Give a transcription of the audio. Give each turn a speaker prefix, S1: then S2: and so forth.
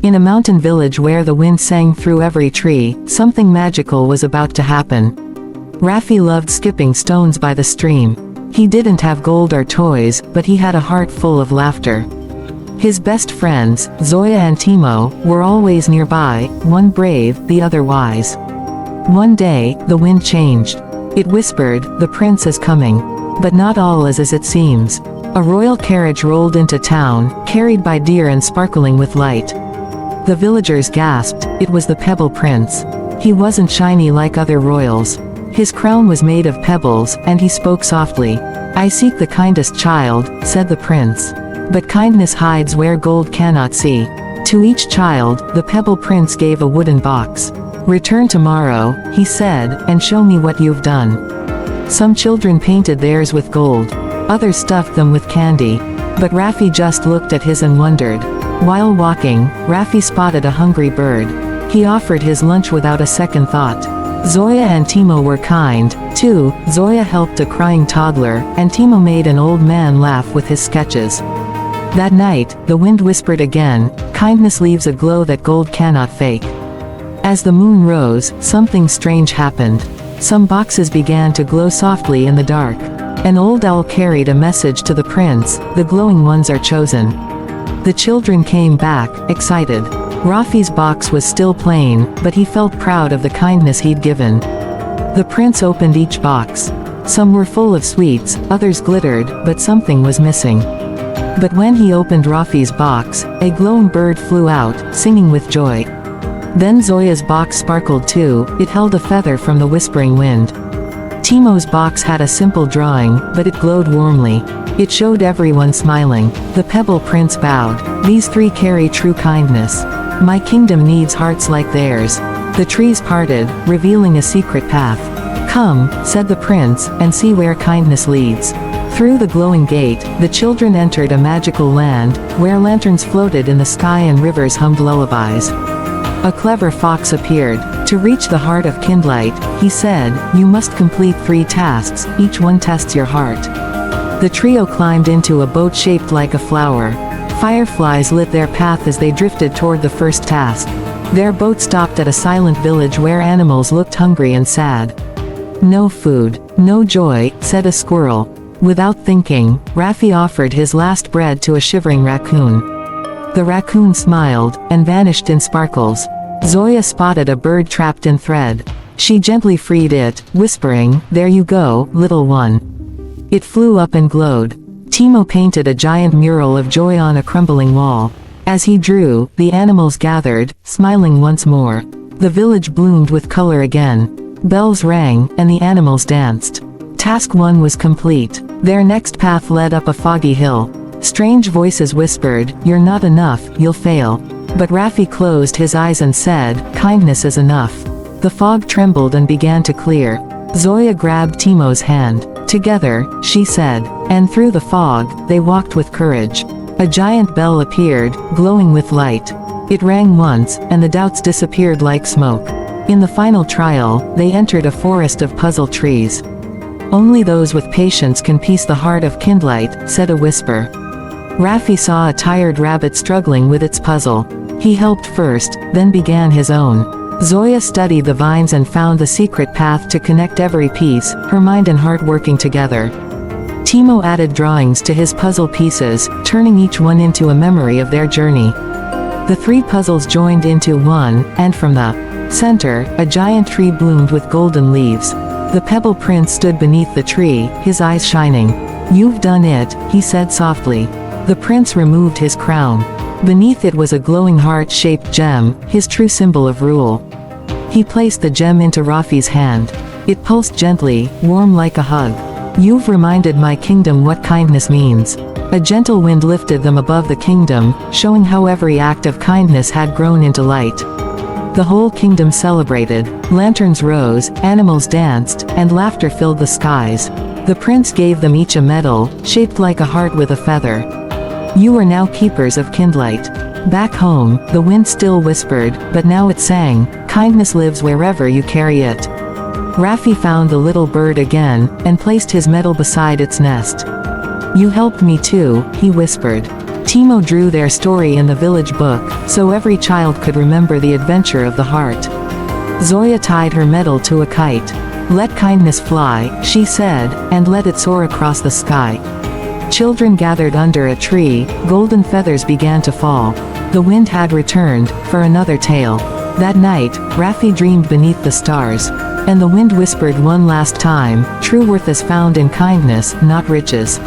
S1: In a mountain village where the wind sang through every tree, something magical was about to happen. Raffi loved skipping stones by the stream. He didn't have gold or toys, but he had a heart full of laughter. His best friends, Zoya and Timo, were always nearby, one brave, the other wise. One day, the wind changed. It whispered, "The prince is coming." But not all is as it seems. A royal carriage rolled into town, carried by deer and sparkling with light. The villagers gasped. It was the Pebble Prince. He wasn't shiny like other royals. His crown was made of pebbles, and he spoke softly. "I seek the kindest child," said the prince. "But kindness hides where gold cannot see." To each child, the Pebble Prince gave a wooden box. "Return tomorrow," he said, "and show me what you've done." Some children painted theirs with gold. Others stuffed them with candy. But Raffi just looked at his and wondered. While walking, Raffi spotted a hungry bird. He offered his lunch without a second thought. Zoya and Timo were kind, too. Zoya helped a crying toddler, and Timo made an old man laugh with his sketches. That night, the wind whispered again, "Kindness leaves a glow that gold cannot fake." As the moon rose, something strange happened. Some boxes began to glow softly in the dark. An old owl carried a message to the prince, "The glowing ones are chosen." The children came back, excited. Raffi's box was still plain, but he felt proud of the kindness he'd given. The prince opened each box. Some were full of sweets, others glittered, but something was missing. But when he opened Raffi's box, a glowing bird flew out, singing with joy. Then Zoya's box sparkled too. It held a feather from the whispering wind. Timo's box had a simple drawing, but it glowed warmly. It showed everyone smiling. The Pebble Prince bowed. "These three carry true kindness. My kingdom needs hearts like theirs." The trees parted, revealing a secret path. "Come," said the prince, "and see where kindness leads." Through the glowing gate, the children entered a magical land, where lanterns floated in the sky and rivers hummed lullabies. A clever fox appeared. To reach the heart of Kindlight, he said, "You must complete 3 tasks, each one tests your heart." The trio climbed into a boat shaped like a flower. Fireflies lit their path as they drifted toward the first task. Their boat stopped at a silent village where animals looked hungry and sad. "No food, no joy," said a squirrel. Without thinking, Raffi offered his last bread to a shivering raccoon. The raccoon smiled, and vanished in sparkles. Zoya spotted a bird trapped in thread. She gently freed it, whispering, "There you go, little one." It flew up and glowed. Timo painted a giant mural of joy on a crumbling wall. As he drew, the animals gathered, smiling once more. The village bloomed with color again. Bells rang, and the animals danced. Task 1 was complete. Their next path led up a foggy hill. Strange voices whispered, "You're not enough, you'll fail." But Raffi closed his eyes and said, "Kindness is enough." The fog trembled and began to clear. Zoya grabbed Timo's hand. "Together," she said. And through the fog, they walked with courage. A giant bell appeared, glowing with light. It rang once, and the doubts disappeared like smoke. In the final trial, they entered a forest of puzzle trees. "Only those with patience can piece the heart of Kindlight," said a whisper. Raffi saw a tired rabbit struggling with its puzzle. He helped first, then began his own. Zoya studied the vines and found the secret path to connect every piece, her mind and heart working together. Timo added drawings to his puzzle pieces, turning each one into a memory of their journey. The 3 puzzles joined into one, and from the center, a giant tree bloomed with golden leaves. The Pebble Prince stood beneath the tree, his eyes shining. "You've done it," he said softly. The prince removed his crown. Beneath it was a glowing heart-shaped gem, his true symbol of rule. He placed the gem into Raffi's hand. It pulsed gently, warm like a hug. "You've reminded my kingdom what kindness means." A gentle wind lifted them above the kingdom, showing how every act of kindness had grown into light. The whole kingdom celebrated. Lanterns rose, animals danced, and laughter filled the skies. The prince gave them each a medal, shaped like a heart with a feather. "You are now keepers of Kindlight." Back home, the wind still whispered, but now it sang, "Kindness lives wherever you carry it." Raffi found the little bird again, and placed his medal beside its nest. "You helped me too," he whispered. Timo drew their story in the village book, so every child could remember the adventure of the heart. Zoya tied her medal to a kite. "Let kindness fly," she said, and let it soar across the sky. Children gathered under a tree, golden feathers began to fall. The wind had returned, for another tale. That night, Raffi dreamed beneath the stars. And the wind whispered one last time, "True worth is found in kindness, not riches."